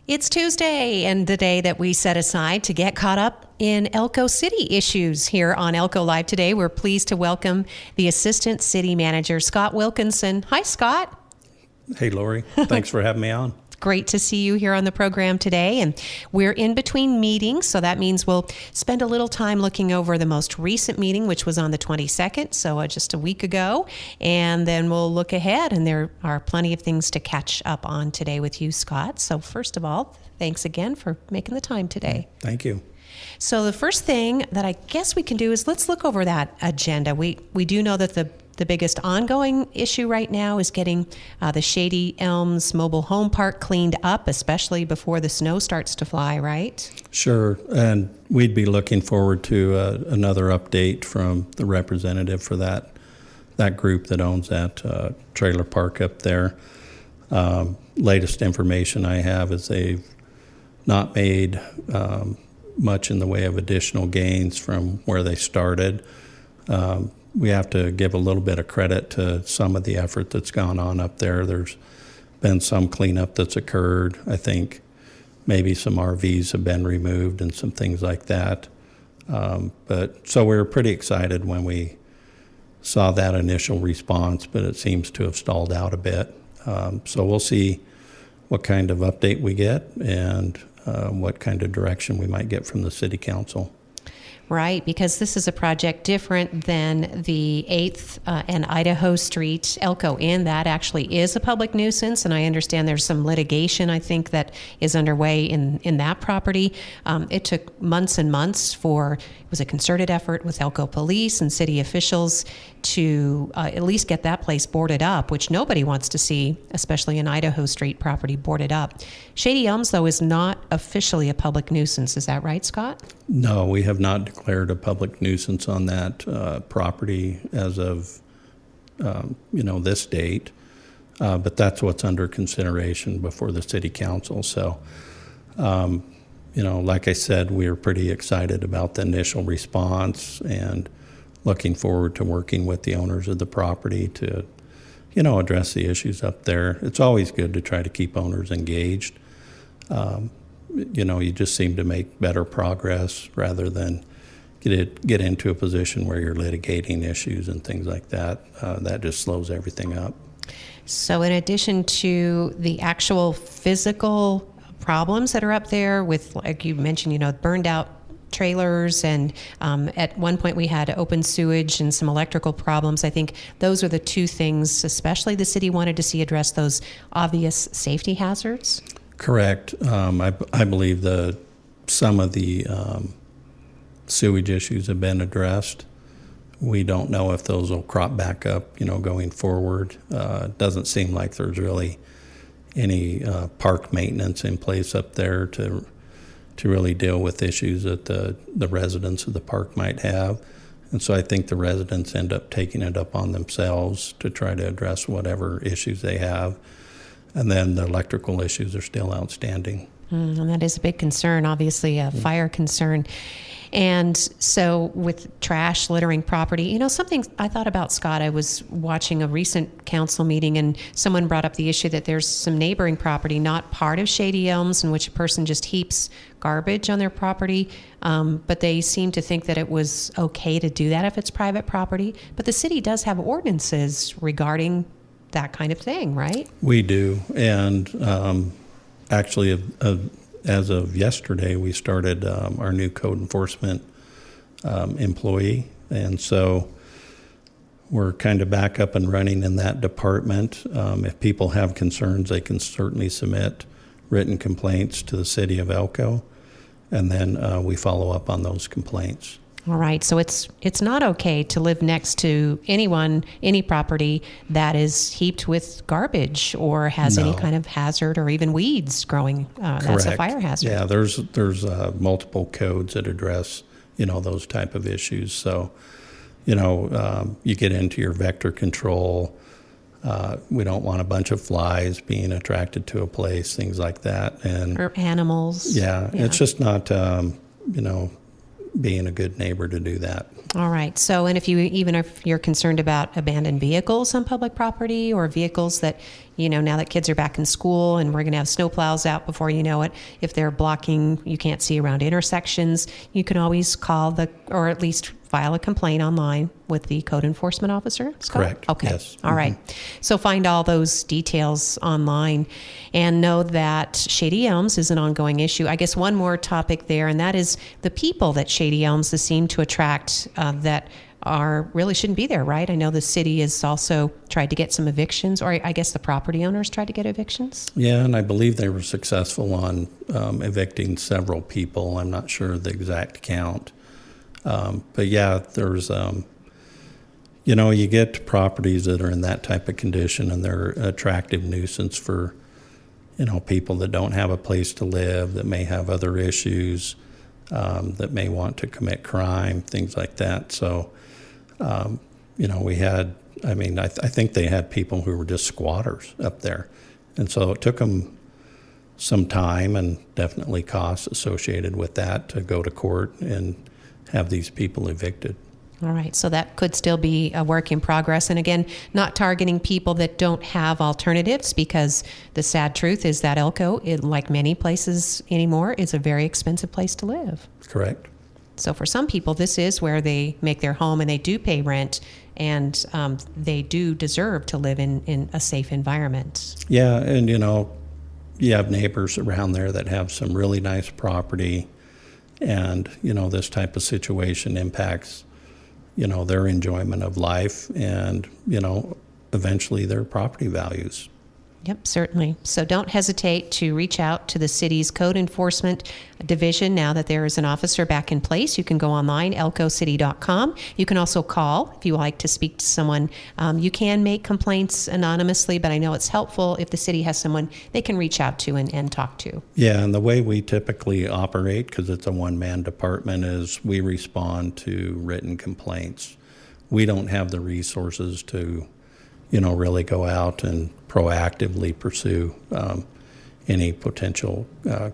It's Tuesday and the day that we set aside to get caught up in Elko City issues here on Elko Live today. We're pleased to welcome the Assistant City Manager Scott Wilkinson. Hi, Scott. Hey, Lori. Thanks for having me on. Great to see you here on the program today. And we're in between meetings, so that means we'll spend a little time looking over the most recent meeting, which was on the 22nd, so just a week ago. And then we'll look ahead, and there are plenty of things to catch up on today with you, Scott. So first of all, thanks again for making the time today. Thank you. So the first thing that I guess we can do is let's look over that agenda. We do know that the biggest ongoing issue right now is getting the Shady Elms mobile home park cleaned up, especially before the snow starts to fly, right? Sure. And we'd be looking forward to another update from the representative for that group that owns that trailer park up there. Latest information I have is they've not made much in the way of additional gains from where they started. We have to give a little bit of credit to some of the effort that's gone on up there. There's been some cleanup that's occurred. I think maybe some RVs have been removed and some things like that. But so we were pretty excited when we saw that initial response, but it seems to have stalled out a bit. So we'll see what kind of update we get and what kind of direction we might get from the city council. Right, because this is a project different than the 8th and Idaho Street Elko Inn. That actually is a public nuisance, and I understand there's some litigation, I think, that is underway in that property. It took months and months it was a concerted effort with Elko police and city officials to at least get that place boarded up, which nobody wants to see, especially an Idaho Street property boarded up. Shady Elms, though, is not officially a public nuisance. Is that right, Scott? No, we have not declared a public nuisance on that property as of this date, but that's what's under consideration before the city council. So, like I said, we are pretty excited about the initial response and looking forward to working with the owners of the property to, address the issues up there. It's always good to try to keep owners engaged. You just seem to make better progress rather than get into a position where you're litigating issues and things like that. That just slows everything up. So in addition to the actual physical problems that are up there with, like you mentioned, burned out trailers, and at one point we had open sewage and some electrical problems. I think those are the two things, especially the city wanted to see address those obvious safety hazards. Correct. I believe some of the sewage issues have been addressed. We don't know if those will crop back up, going forward. It doesn't seem like there's really any park maintenance in place up there to really deal with issues that the residents of the park might have. And so I think the residents end up taking it up on themselves to try to address whatever issues they have. And then the electrical issues are still outstanding. And that is a big concern, obviously a fire concern. And so with trash littering property, something I thought about, Scott, I was watching a recent council meeting and someone brought up the issue that there's some neighboring property, not part of Shady Elms, in which a person just heaps garbage on their property. But they seem to think that it was okay to do that if it's private property. But the city does have ordinances regarding that kind of thing, right? We do. And actually, as of yesterday, we started our new code enforcement employee. And so we're kind of back up and running in that department. If people have concerns, they can certainly submit written complaints to the city of Elko. And then we follow up on those complaints. All right, so it's not okay to live next to any property that is heaped with garbage or has any kind of hazard or even weeds growing. That's a fire hazard. Yeah, there's multiple codes that address those type of issues. So you get into your vector control. We don't want a bunch of flies being attracted to a place, things like that, or animals. Yeah, it's just not being a good neighbor to do that. All right. So, and if you're concerned about abandoned vehicles on public property, or vehicles that, now that kids are back in school and we're going to have snowplows out before you know it, if they're blocking, you can't see around intersections, you can always call or at least file a complaint online with the code enforcement officer, Scott? Correct. Okay. Yes. All right. So find all those details online and know that Shady Elms is an ongoing issue. I guess one more topic there, and that is the people that Shady Elms has seemed to attract that really shouldn't be there, right? I know the city has also tried to get some evictions, or I guess the property owners tried to get evictions. Yeah, and I believe they were successful on evicting several people. I'm not sure of the exact count. But yeah, there's, you get properties that are in that type of condition, and they're an attractive nuisance for, people that don't have a place to live, that may have other issues, that may want to commit crime, things like that. So, we had, I think they had people who were just squatters up there. And so it took them some time and definitely costs associated with that to go to court and have these people evicted. All right, so that could still be a work in progress. And again, not targeting people that don't have alternatives, because the sad truth is that Elko, like many places anymore, is a very expensive place to live. Correct. So for some people, this is where they make their home, and they do pay rent, and they do deserve to live in a safe environment. Yeah, and you have neighbors around there that have some really nice property, and this type of situation impacts their enjoyment of life, and eventually their property values. Yep, certainly. So don't hesitate to reach out to the city's code enforcement division now that there is an officer back in place. You can go online, elkocity.com. You can also call if you like to speak to someone. You can make complaints anonymously, but I know it's helpful if the city has someone they can reach out to and talk to. Yeah, and the way we typically operate, because it's a one-man department, is we respond to written complaints. We don't have the resources to really go out and proactively pursue any potential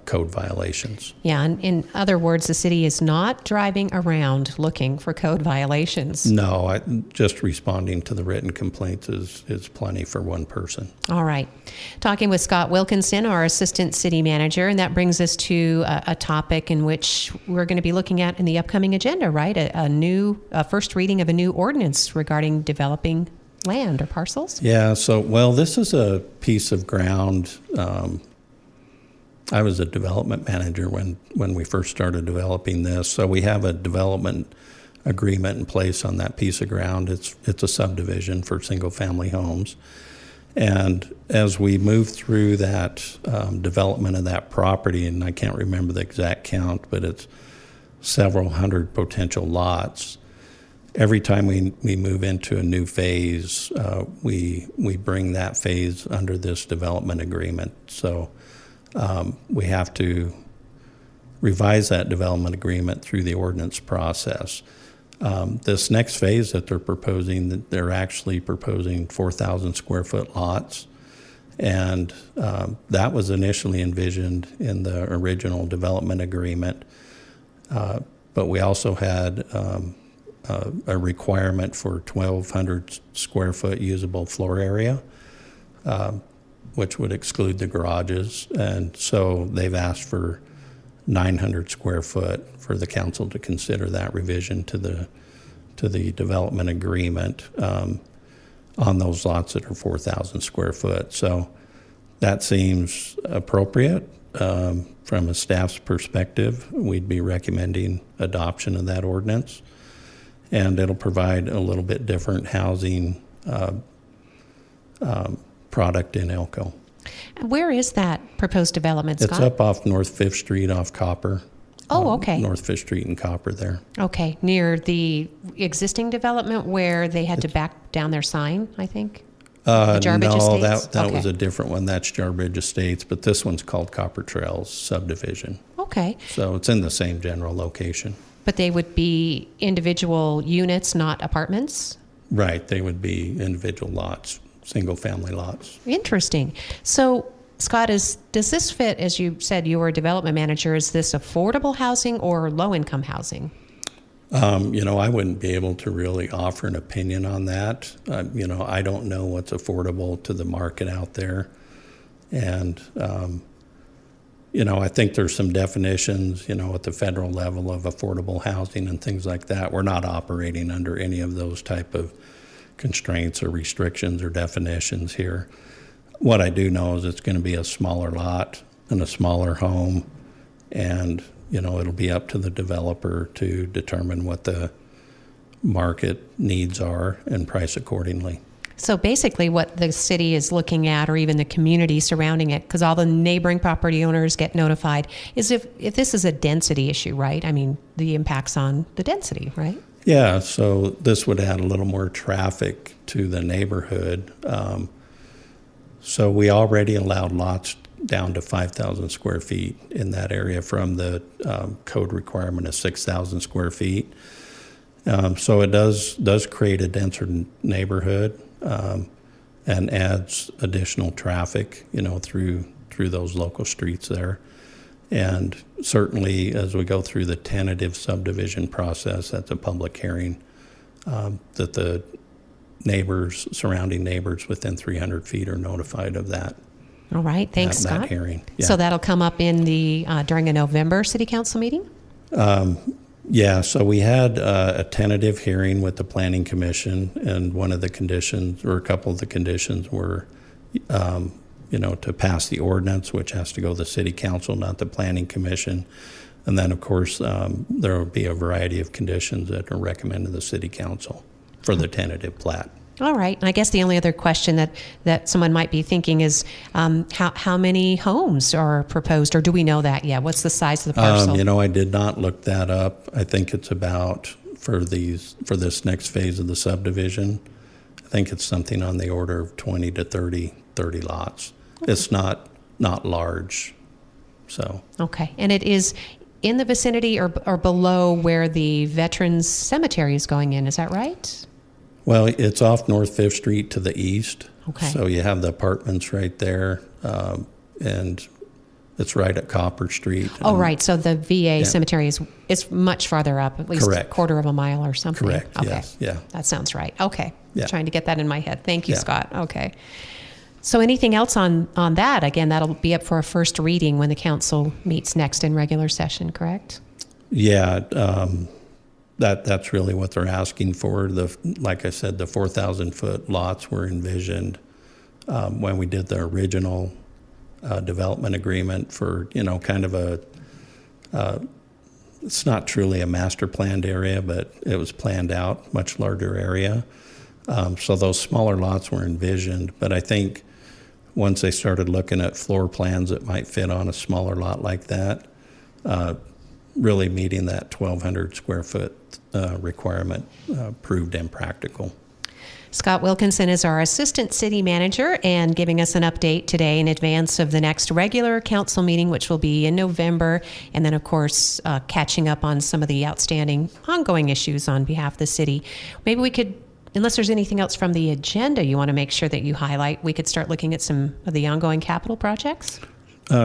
code violations. Yeah, and in other words, the city is not driving around looking for code violations. No, just responding to the written complaints is plenty for one person. All right. Talking with Scott Wilkinson, our Assistant City Manager, and that brings us to a topic in which we're going to be looking at in the upcoming agenda, right? A first reading of a new ordinance regarding developing land or parcels? Yeah, this is a piece of ground. I was a development manager when we first started developing this. So we have a development agreement in place on that piece of ground. It's a subdivision for single-family homes. And as we move through that development of that property, and I can't remember the exact count, but it's several hundred potential lots. Every time we move into a new phase, we bring that phase under this development agreement. So we have to revise that development agreement through the ordinance process. This next phase that they're actually proposing 4,000 square foot lots. And that was initially envisioned in the original development agreement. But we also had a requirement for 1,200 square foot usable floor area, which would exclude the garages. And so they've asked for 900 square foot for the council to consider that revision to the development agreement on those lots that are 4,000 square foot. So that seems appropriate. From a staff's perspective, we'd be recommending adoption of that ordinance. And it'll provide a little bit different housing product in Elko. Where is that proposed development, Scott? It's up off North 5th Street off Copper. Oh, okay. North 5th Street and Copper there. Okay, near the existing development where they had to back down their sign, I think? The Jarbidge Estates? That Okay. was a different one. That's Jarbidge Estates, but this one's called Copper Trails subdivision. Okay. So it's in the same general location. But they would be individual units, not apartments? Right, they would be individual lots, single-family lots. Interesting. So, Scott, does this fit, as you said, you were a development manager, is this affordable housing or low-income housing? I wouldn't be able to really offer an opinion on that. I don't know what's affordable to the market out there. And, I think there's some definitions, at the federal level of affordable housing and things like that. We're not operating under any of those type of constraints or restrictions or definitions here. What I do know is it's going to be a smaller lot and a smaller home, and it'll be up to the developer to determine what the market needs are and price accordingly. So basically what the city is looking at, or even the community surrounding it, because all the neighboring property owners get notified, is if this is a density issue, right? I mean, the impacts on the density, right? Yeah, so this would add a little more traffic to the neighborhood. So we already allowed lots down to 5,000 square feet in that area from the code requirement of 6,000 square feet. So it does create a denser neighborhood and adds additional traffic, through those local streets there. And certainly as we go through the tentative subdivision process, that's a public hearing, that the surrounding neighbors within 300 feet are notified of that. All right. Thanks, that Scott. Hearing. Yeah. So that'll come up in during a November city council meeting? Yeah, so we had a tentative hearing with the Planning Commission, and one of the conditions, or a couple of the conditions, were, to pass the ordinance, which has to go to the City Council, not the Planning Commission. And then, of course, there will be a variety of conditions that are recommended to the City Council for the tentative plat. All right. And I guess the only other question that someone might be thinking is how many homes are proposed, or do we know that yet? What's the size of the parcel? I did not look that up. I think it's about, for this next phase of the subdivision, I think it's something on the order of 20 to 30 lots. Okay. It's not large. So. Okay. And it is in the vicinity or below where the Veterans Cemetery is going in. Is that right? Well, it's off North 5th Street to the east. Okay. So you have the apartments right there, and it's right at Copper Street. Oh, right. So the VA cemetery is much farther up, at least Correct. a quarter of a mile or something. Correct, okay. Yes. Yeah. That sounds right. Okay. Yeah. Trying to get that in my head. Thank you, Yeah. Scott. Okay. So anything else on that? Again, that'll be up for a first reading when the council meets next in regular session, correct? Yeah. That's really what they're asking for. Like I said, the 4,000-foot lots were envisioned when we did the original development agreement for, kind of it's not truly a master planned area, but it was planned out, much larger area. So those smaller lots were envisioned, but I think once they started looking at floor plans that might fit on a smaller lot like that, really meeting that 1,200 square foot requirement proved impractical. Scott Wilkinson is our assistant city manager and giving us an update today in advance of the next regular council meeting, which will be in November. And then, of course, catching up on some of the outstanding ongoing issues on behalf of the city. Maybe we could, unless there's anything else from the agenda you want to make sure that you highlight, we could start looking at some of the ongoing capital projects.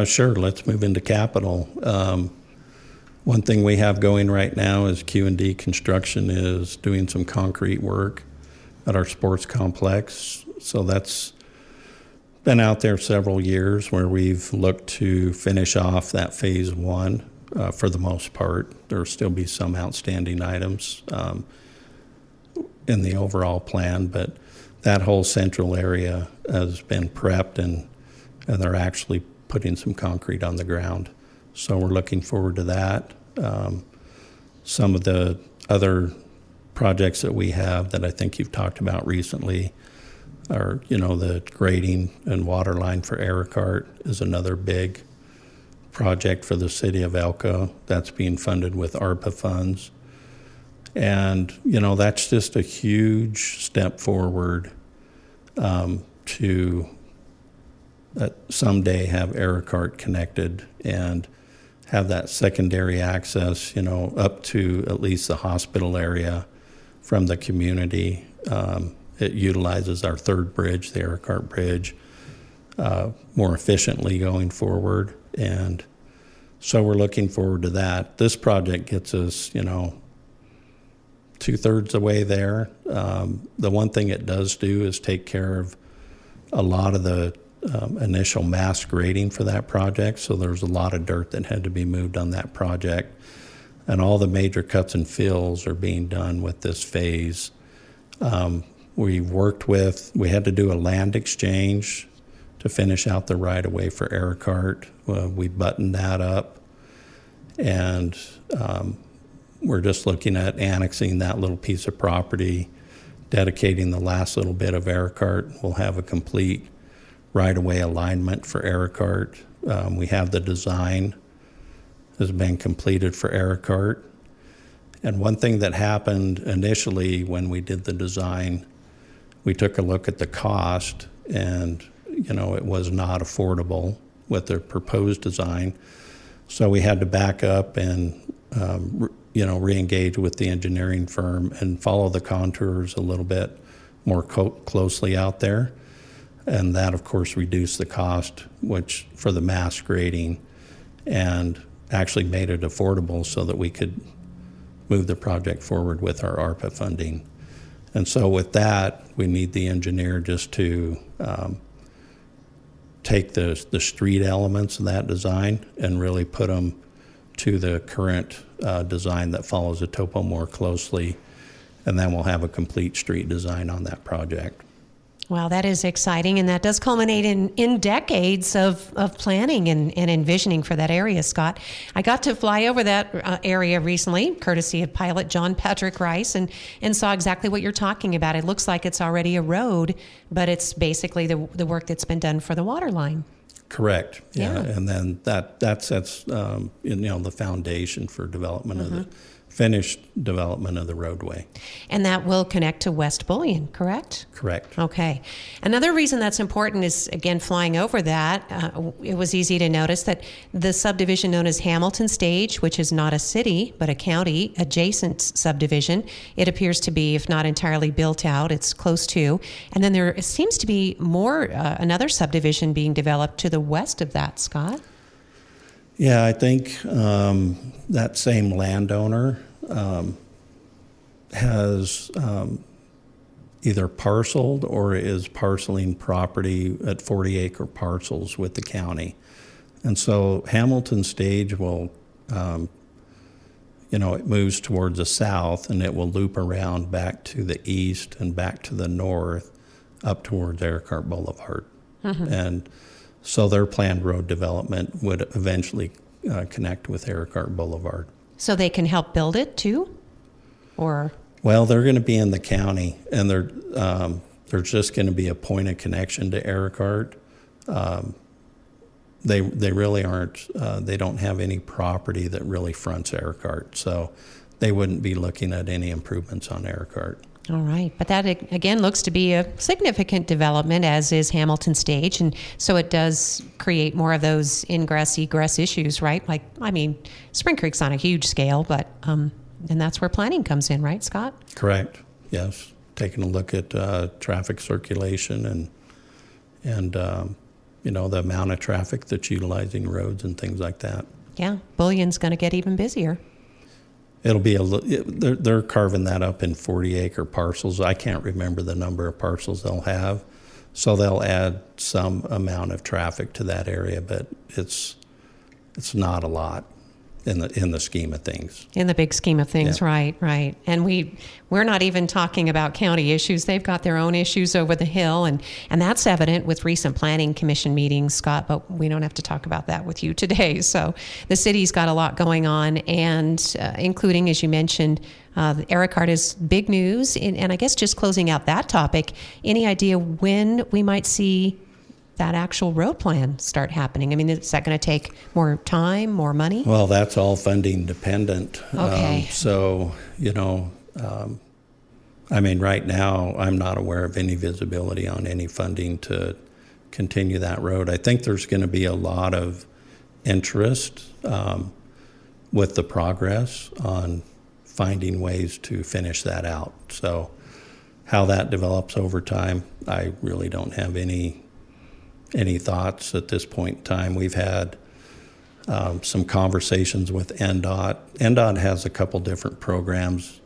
Sure. Let's move into capital. One thing we have going right now is Q&D Construction is doing some concrete work at our sports complex. So that's been out there several years, where we've looked to finish off that phase one for the most part. There'll still be some outstanding items in the overall plan, but that whole central area has been prepped, and they're actually putting some concrete on the ground. So we're looking forward to that. Some of the other projects that we have that I think you've talked about recently are, the grading and water line for Errecart is another big project for the city of Elko that's being funded with ARPA funds. And, that's just a huge step forward to someday have Errecart connected and have that secondary access, up to at least the hospital area from the community. It utilizes our third bridge, the Errecart Bridge, more efficiently going forward. And so we're looking forward to that. This project gets us, 2/3 the way there. The one thing it does do is take care of a lot of the initial mass grading for that project. So there's a lot of dirt that had to be moved on that project. And all the major cuts and fills are being done with this phase. We had to do a land exchange to finish out the right-of-way for Errecart. We buttoned that up, and we're just looking at annexing that little piece of property, dedicating the last little bit of Errecart. We'll have a complete right-of-way alignment for Errecart. We have the design has been completed for Errecart. And one thing that happened initially when we did the design, we took a look at the cost, and it was not affordable with the proposed design. So we had to back up and re-engage with the engineering firm and follow the contours a little bit more closely out there. And that, of course, reduced the cost, which for the mass grading, and actually made it affordable so that we could move the project forward with our ARPA funding. And so with that, we need the engineer just to take the street elements of that design and really put them to the current design that follows the topo more closely, and then we'll have a complete street design on that project. Wow, that is exciting, and that does culminate in decades of planning and envisioning for that area, Scott. I got to fly over that area recently, courtesy of pilot John Patrick Rice, and saw exactly what you're talking about. It looks like it's already a road, but it's basically the work that's been done for the water line. Correct. Yeah, and then that sets the foundation for development of the finished development of the roadway. And that will connect to West Bullion, correct? Correct. Okay. Another reason that's important is, again, flying over that, it was easy to notice that the subdivision known as Hamilton Stage, which is not a city, but a county adjacent subdivision, it appears to be, if not entirely built out, it's close to. And then there seems to be another subdivision being developed to the west of that, Scott. Yeah, I think that same landowner has either parceled or is parceling property at 40-acre parcels with the county. And so Hamilton Stage will, it moves towards the south, and it will loop around back to the east and back to the north up towards Errecart Boulevard. And so their planned road development would eventually connect with Errecart Boulevard. So they can help build it too? Or? Well, they're going to be in the county, and there's just going to be a point of connection to Errecart. They really aren't, they don't have any property that really fronts Errecart, so they wouldn't be looking at any improvements on Errecart. All right. But that, again, looks to be a significant development, as is Hamilton Stage. And so it does create more of those ingress, egress issues, right? Spring Creek's on a huge scale, but and that's where planning comes in, right, Scott? Correct. Yes. Taking a look at traffic circulation and the amount of traffic that's utilizing roads and things like that. Yeah. Bullion's going to get even busier. It'll be they're carving that up in 40-acre parcels. I can't remember the number of parcels they'll have, so they'll add some amount of traffic to that area, but it's not a lot in the scheme of things. In the big scheme of things, yeah. Right. And we're not even talking about county issues. They've got their own issues over the hill, and that's evident with recent planning commission meetings, Scott, but we don't have to talk about that with you today. So the city's got a lot going on, and including, as you mentioned, Errecart is big news. And I guess just closing out that topic, any idea when we might see that actual road plan start happening? I mean, is that going to take more time, more money? Well, that's all funding dependent. Okay. Right now, I'm not aware of any visibility on any funding to continue that road. I think there's going to be a lot of interest with the progress on finding ways to finish that out. So how that develops over time, I really don't have any thoughts at this point in time. We've had some conversations with NDOT. NDOT has a couple different programs.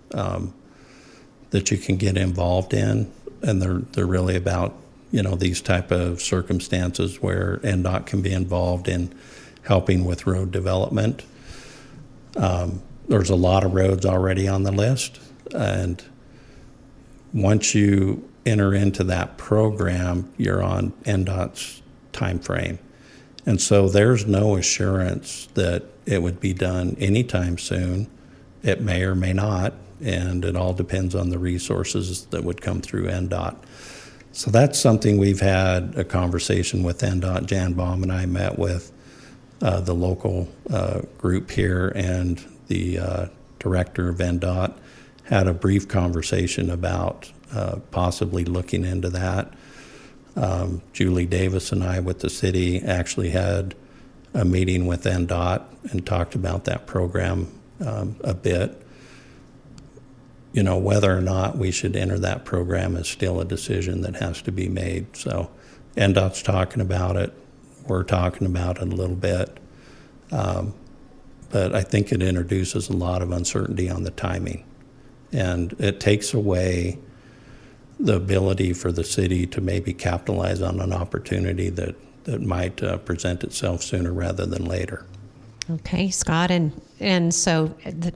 that you can get involved in, and they're really about, these type of circumstances where NDOT can be involved in helping with road development. There's a lot of roads already on the list, and once you enter into that program, you're on NDOT's time frame. And so there's no assurance that it would be done anytime soon. It may or may not, and it all depends on the resources that would come through NDOT. So that's something we've had a conversation with NDOT. Jan Baum and I met with the local group here, and the director of NDOT had a brief conversation about possibly looking into that. Julie Davis and I with the city actually had a meeting with NDOT and talked about that program a bit. Whether or not we should enter that program is still a decision that has to be made. So NDOT's talking about it. We're talking about it a little bit. But I think it introduces a lot of uncertainty on the timing. And it takes away the ability for the city to maybe capitalize on an opportunity that might present itself sooner rather than later. Okay, Scott, and so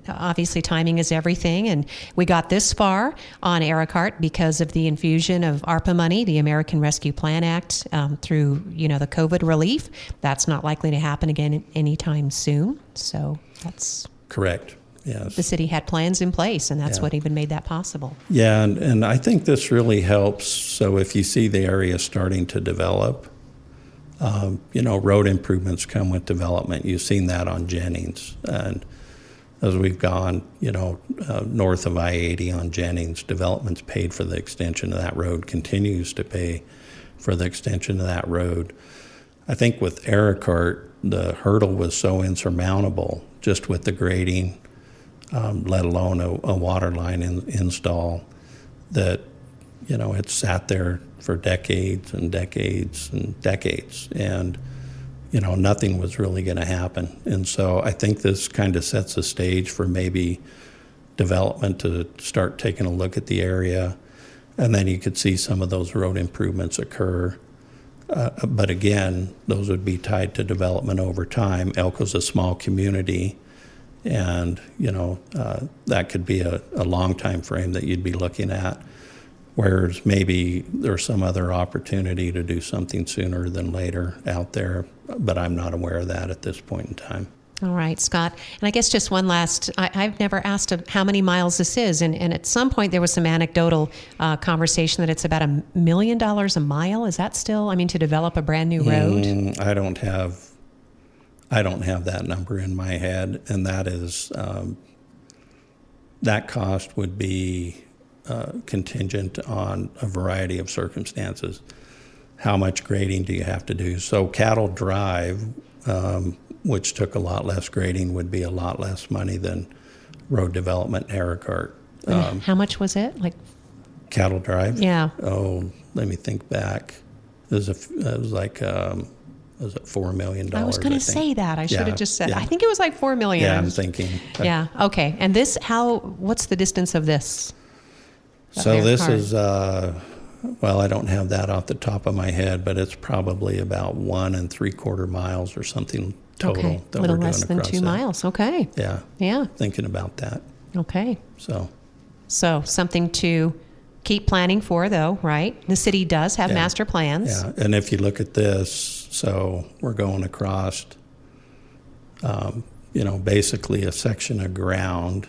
obviously timing is everything, and we got this far on Errecart because of the infusion of ARPA money, the American Rescue Plan Act, through the COVID relief. That's not likely to happen again anytime soon. So that's correct. Yes, the city had plans in place, and that's what even made that possible. Yeah, and I think this really helps. So if you see the area starting to develop, road improvements come with development. You've seen that on Jennings. And as we've gone, north of I-80 on Jennings, development's paid for the extension of that road, continues to pay for the extension of that road. I think with Errecart, the hurdle was so insurmountable just with the grading, let alone a water line install, that it sat there for decades and decades and decades, and nothing was really going to happen. And so I think this kind of sets the stage for maybe development to start taking a look at the area, and then you could see some of those road improvements occur. But again, those would be tied to development over time. Elko's a small community, and that could be a long time frame that you'd be looking at. Whereas maybe there's some other opportunity to do something sooner than later out there, but I'm not aware of that at this point in time. All right, Scott. And I guess just one last, I've never asked how many miles this is, and at some point there was some anecdotal conversation that it's about $1 million a mile. Is that still, to develop a brand new road? I don't have that number in my head, and that is, that cost would be contingent on a variety of circumstances. How much grading do you have to do? So Cattle Drive, which took a lot less grading, would be a lot less money than road development in Errecart. How much was it? Cattle Drive? Yeah. Oh, let me think back. Was it $4 million? I was going to say that. I should have just said. Yeah. I think it was like $4 million. Yeah, I'm thinking. Yeah. Okay. And this, what's the distance of this? So this is, I don't have that off the top of my head, but it's probably about 1 3/4 miles or something total. Okay. That a little we're doing less than across 2 that. miles. Okay. Yeah. Yeah. Thinking about that. Okay. So something to keep planning for, though, right? The city does have master plans. Yeah, and if you look at this, so we're going across, basically a section of ground,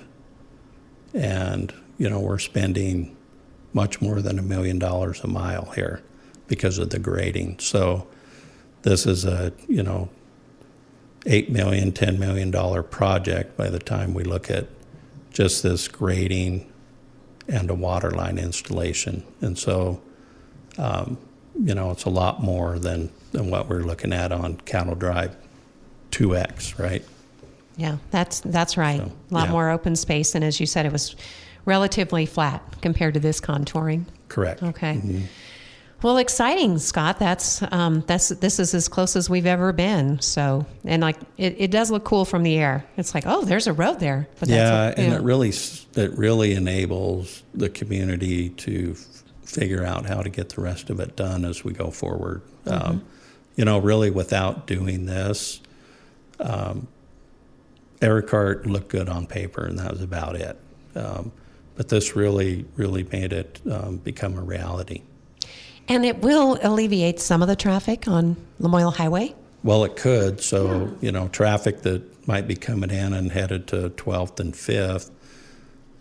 and, we're spending much more than $1 million a mile here because of the grading. So this is a, $8 million, $10 million project by the time we look at just this grading and a water line installation. And so, it's a lot more than what we're looking at on Cattle Drive 2X, right? Yeah, that's right. So, a lot more open space. And as you said, it was relatively flat compared to this contouring. Correct. Okay. Mm-hmm. Well, exciting, Scott. This is as close as we've ever been. So, and like it does look cool from the air. It's like, oh, there's a road there. But And it really enables the community to figure out how to get the rest of it done as we go forward. Really, without doing this, Errecart looked good on paper, and that was about it. But this really made it become a reality. And it will alleviate some of the traffic on Lamoille Highway? Well, it could. So, traffic that might be coming in and headed to 12th and 5th,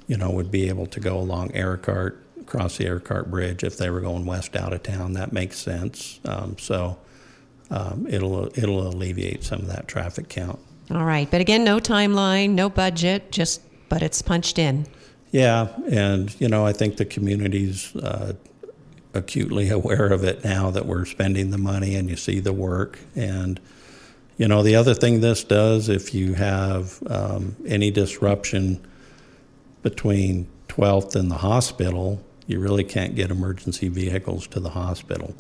would be able to go along Errecart, across the Errecart Bridge if they were going west out of town. That makes sense. It'll alleviate some of that traffic count. All right. But again, no timeline, no budget, but it's punched in. Yeah. And, I think the community's acutely aware of it now that we're spending the money and you see the work. And, the other thing this does, if you have any disruption between 12th and the hospital, you really can't get emergency vehicles to the hospital.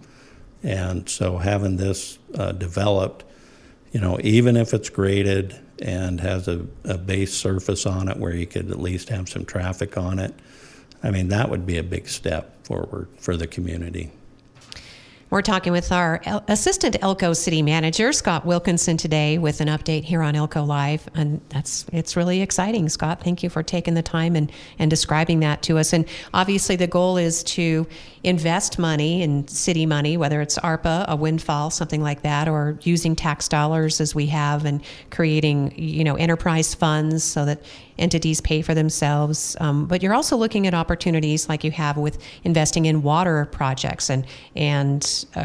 And so having this developed, even if it's graded and has a base surface on it where you could at least have some traffic on it, that would be a big step forward for the community. We're talking with our Assistant Elko City Manager, Scott Wilkinson, today with an update here on Elko Live. And it's really exciting, Scott. Thank you for taking the time and describing that to us. And obviously the goal is to invest money in city money, whether it's ARPA, a windfall, something like that, or using tax dollars as we have and creating, enterprise funds so that entities pay for themselves. But you're also looking at opportunities like you have with investing in water projects and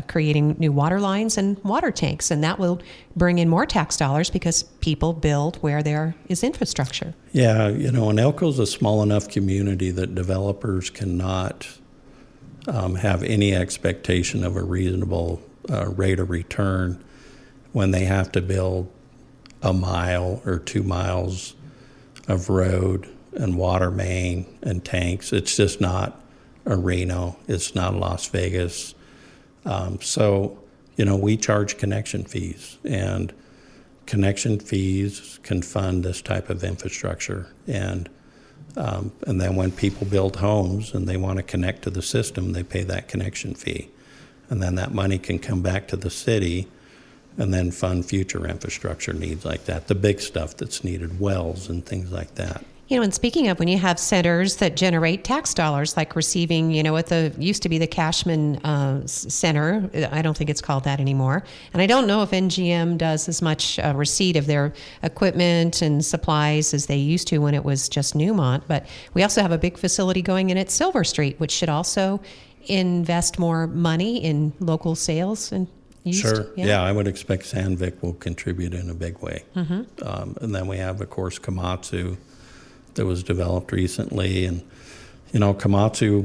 creating new water lines and water tanks. And that will bring in more tax dollars because people build where there is infrastructure. Yeah, and Elko's a small enough community that developers cannot have any expectation of a reasonable rate of return when they have to build a mile or 2 miles of road and water main and tanks. It's just not a Reno. It's not Las Vegas. We charge connection fees, and connection fees can fund this type of infrastructure. And then when people build homes and they want to connect to the system, they pay that connection fee. And then that money can come back to the city and then fund future infrastructure needs like that, the big stuff that's needed, wells and things like that. And speaking of, when you have centers that generate tax dollars, like receiving, used to be the Cashman Center. I don't think it's called that anymore. And I don't know if NGM does as much receipt of their equipment and supplies as they used to when it was just Newmont. But we also have a big facility going in at Silver Street, which should also invest more money in local sales and used. Sure. Yeah, I would expect Sandvik will contribute in a big way. Mm-hmm. And then we have, of course, Komatsu that was developed recently, and Komatsu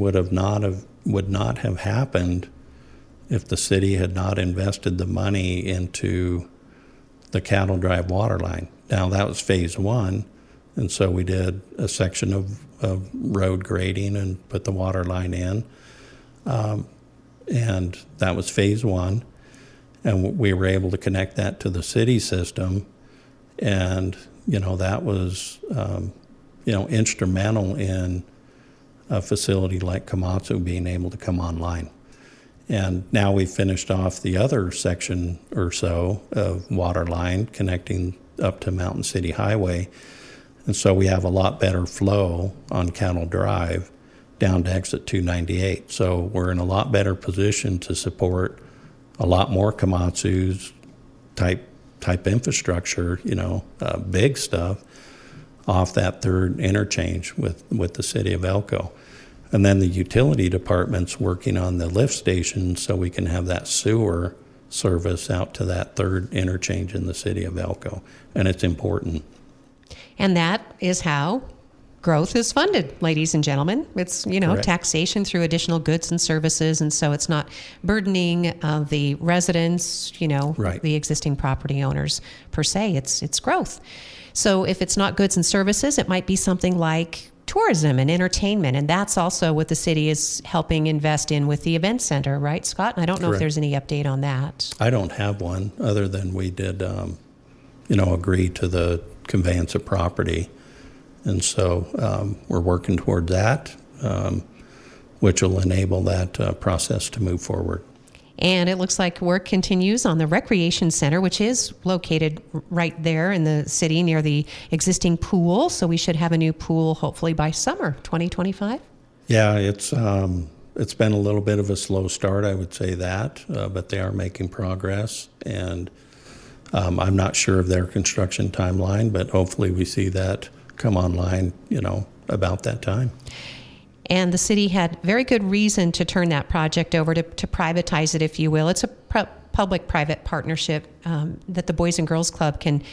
would not have happened if the city had not invested the money into the Cattle Drive water line. Now that was phase 1, and so we did a section of road grading and put the water line in, and that was phase 1, and we were able to connect that to the city system, and that was instrumental in a facility like Komatsu being able to come online. And now we've finished off the other section or so of water line connecting up to Mountain City Highway. And so we have a lot better flow on Cattle Drive down to exit 298. So we're in a lot better position to support a lot more Komatsu's type infrastructure, big stuff, off that third interchange with the city of Elko. And then the utility department's working on the lift station so we can have that sewer service out to that third interchange in the city of Elko. And it's important. And that is how growth is funded, ladies and gentlemen. It's, Correct. Taxation through additional goods and services. And so it's not burdening the residents, Right. the existing property owners per se. It's growth. So if it's not goods and services, it might be something like tourism and entertainment, and that's also what the city is helping invest in with the event center, right, Scott? And I don't know if Correct. there's any update on that. I don't have one other than we did, agree to the conveyance of property. And so we're working toward that, which will enable that process to move forward. And it looks like work continues on the recreation center, which is located right there in the city near the existing pool. So we should have a new pool hopefully by summer 2025. Yeah, it's been a little bit of a slow start, I would say that, but they are making progress. And I'm not sure of their construction timeline, but hopefully we see that come online, about that time. And the city had very good reason to turn that project over to privatize it, if you will. It's a public-private partnership that the Boys and Girls Club can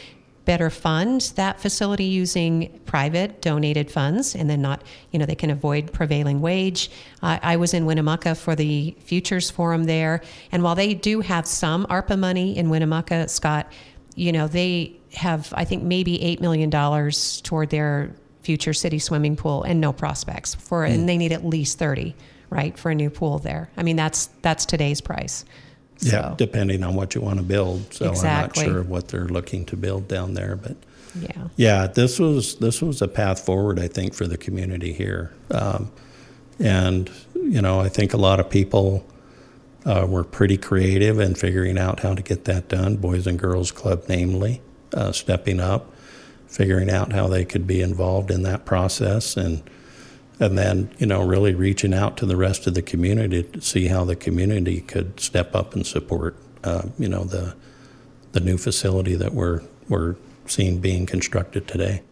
better fund that facility using private donated funds, and then not, they can avoid prevailing wage. I was in Winnemucca for the Futures Forum there, and while they do have some ARPA money in Winnemucca, Scott, they have, I think, maybe $8 million toward their future city swimming pool and no prospects for, and they need at least 30, right, for a new pool there. I mean, that's today's price. Yeah, So, depending on what you want to build. So Exactly. I'm not sure what they're looking to build down there, but yeah. yeah, this was a path forward, I think, for the community here. And I think a lot of people were pretty creative in figuring out how to get that done. Boys and Girls Club, namely, stepping up, figuring out how they could be involved in that process, and then really reaching out to the rest of the community to see how the community could step up and support the new facility that we're seeing being constructed today.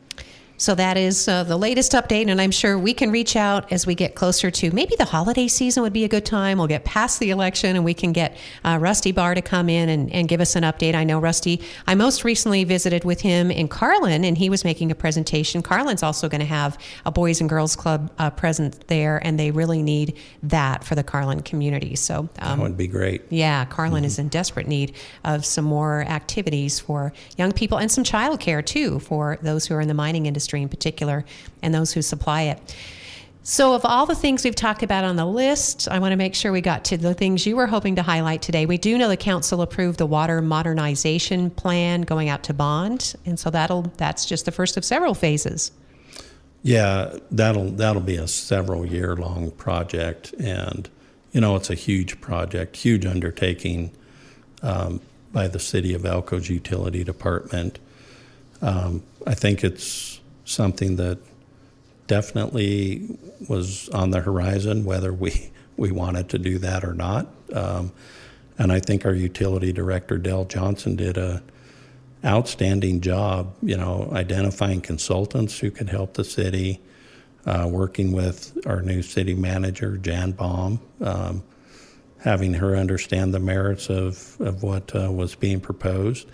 So that is the latest update, and I'm sure we can reach out as we get closer to maybe the holiday season would be a good time. We'll get past the election, and we can get Rusty Barr to come in and give us an update. I know Rusty, I most recently visited with him in Carlin, and he was making a presentation. Carlin's also going to have a Boys and Girls Club present there, and they really need that for the Carlin community. So That would be great. yeah, Carlin is in desperate need of some more activities for young people and some childcare too for those who are in the mining industry in particular and those who supply it. So of all the things we've talked about on the list, I want to make sure we got to the things you were hoping to highlight today. We do know the council approved the water modernization plan going out to bond, and so that's just the first of several phases. Yeah, that'll be a several year long project, and it's a huge project, huge undertaking by the city of Elko's utility department. I think it's something that definitely was on the horizon, whether we wanted to do that or not. And I think our utility director, Dell Johnson, did a outstanding job, identifying consultants who could help the city, working with our new city manager, Jan Baum, having her understand the merits of what was being proposed.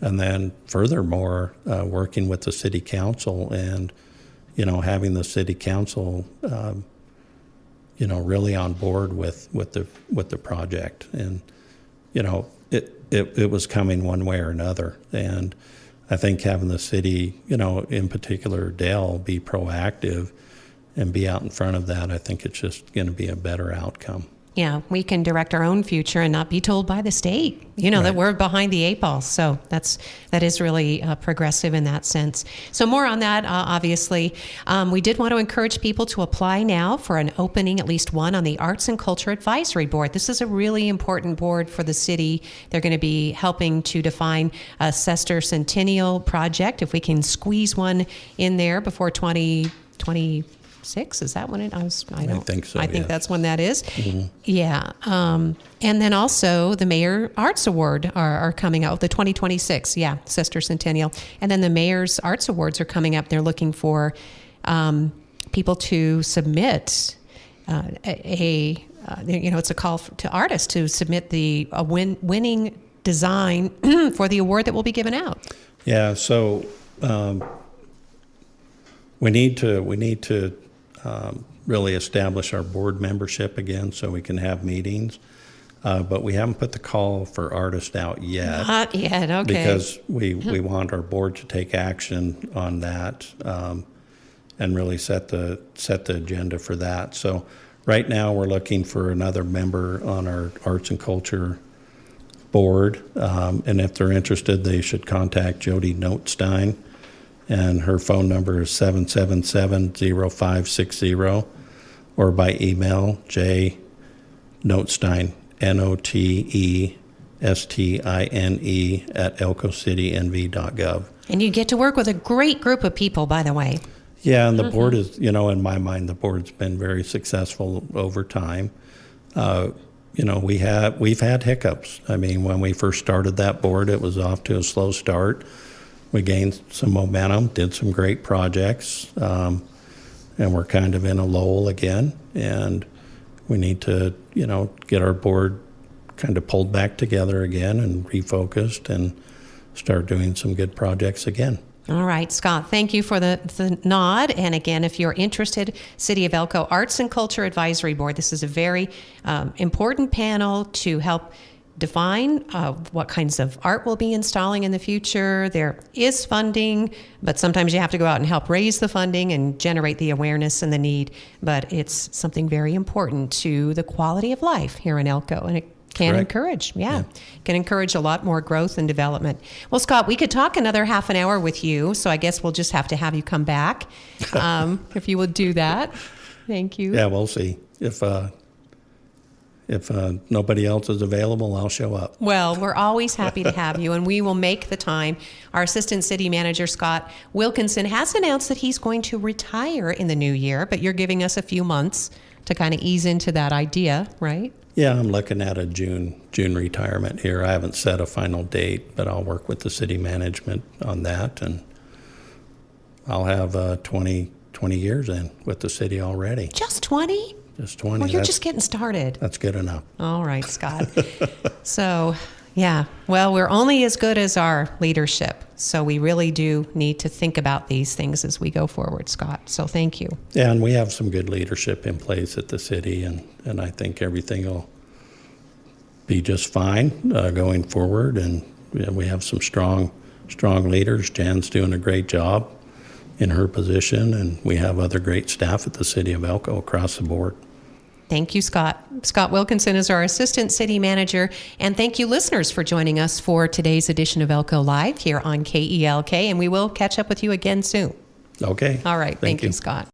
And then furthermore, working with the city council and, having the city council, really on board with the project. And, it was coming one way or another. And I think having the city, in particular Dale, be proactive and be out in front of that, I think it's just going to be a better outcome. Yeah, we can direct our own future and not be told by the state, that Right. we're behind the eight ball. So that is really progressive in that sense. So more on that, obviously. We did want to encourage people to apply now for an opening, at least one, on the Arts and Culture Advisory Board. This is a really important board for the city. They're going to be helping to define a sesquicentennial project. If we can squeeze one in there before 2026, is that when it was? I think so, I think yeah. that's when that is. Mm-hmm. Yeah. And then also the Mayor Arts Award are coming out, the 2026, sesquicentennial. And then the Mayor's Arts Awards are coming up. They're looking for people to submit it's a call to artists to submit the winning design for the award that will be given out. Yeah, so we need to really establish our board membership again so we can have meetings. But we haven't put the call for artists out yet. Not yet, okay. Because we want our board to take action on that. and really set the agenda for that. So right now we're looking for another member on our arts and culture board, and if they're interested, they should contact Jody Notstein, and her phone number is 777-0560, or by email jnotstein, NOTESTINE at elkocitynv.gov. And you get to work with a great group of people, by the way. Yeah, and the board is, in my mind, the board's been very successful over time. We've had hiccups. I mean, when we first started that board, it was off to a slow start. We gained some momentum, did some great projects, and we're kind of in a lull again. And we need to, get our board kind of pulled back together again and refocused and start doing some good projects again. All right, Scott, thank you for the nod. And again, if you're interested, City of Elko Arts and Culture Advisory Board, this is a very important panel to help define what kinds of art we'll be installing in the future. There is funding, but sometimes you have to go out and help raise the funding and generate the awareness and the need. But it's something very important to the quality of life here in Elko, and it can encourage, can encourage a lot more growth and development. Well, Scott, we could talk another half an hour with you, so I guess we'll just have to have you come back if you would do that. Thank you. Yeah, we'll see. If nobody else is available, I'll show up. Well, we're always happy to have you, and we will make the time. Our Assistant City Manager, Scott Wilkinson, has announced that he's going to retire in the new year, but you're giving us a few months to kind of ease into that idea, right? Yeah, I'm looking at a June retirement here. I haven't set a final date, but I'll work with the city management on that, and I'll have 20 years in with the city already. Just 20? Just 20. Well, you're just getting started. That's good enough. All right, Scott. So, yeah, well, we're only as good as our leadership. So we really do need to think about these things as we go forward, Scott. So thank you. Yeah, and we have some good leadership in place at the city, and I think everything will be just fine going forward. And we have some strong leaders. Jan's doing a great job in her position, and we have other great staff at the City of Elko across the board. Thank you, Scott. Scott Wilkinson is our Assistant City Manager. And thank you, listeners, for joining us for today's edition of Elko Live here on KELK. And we will catch up with you again soon. Okay. All right. Thank you, Scott.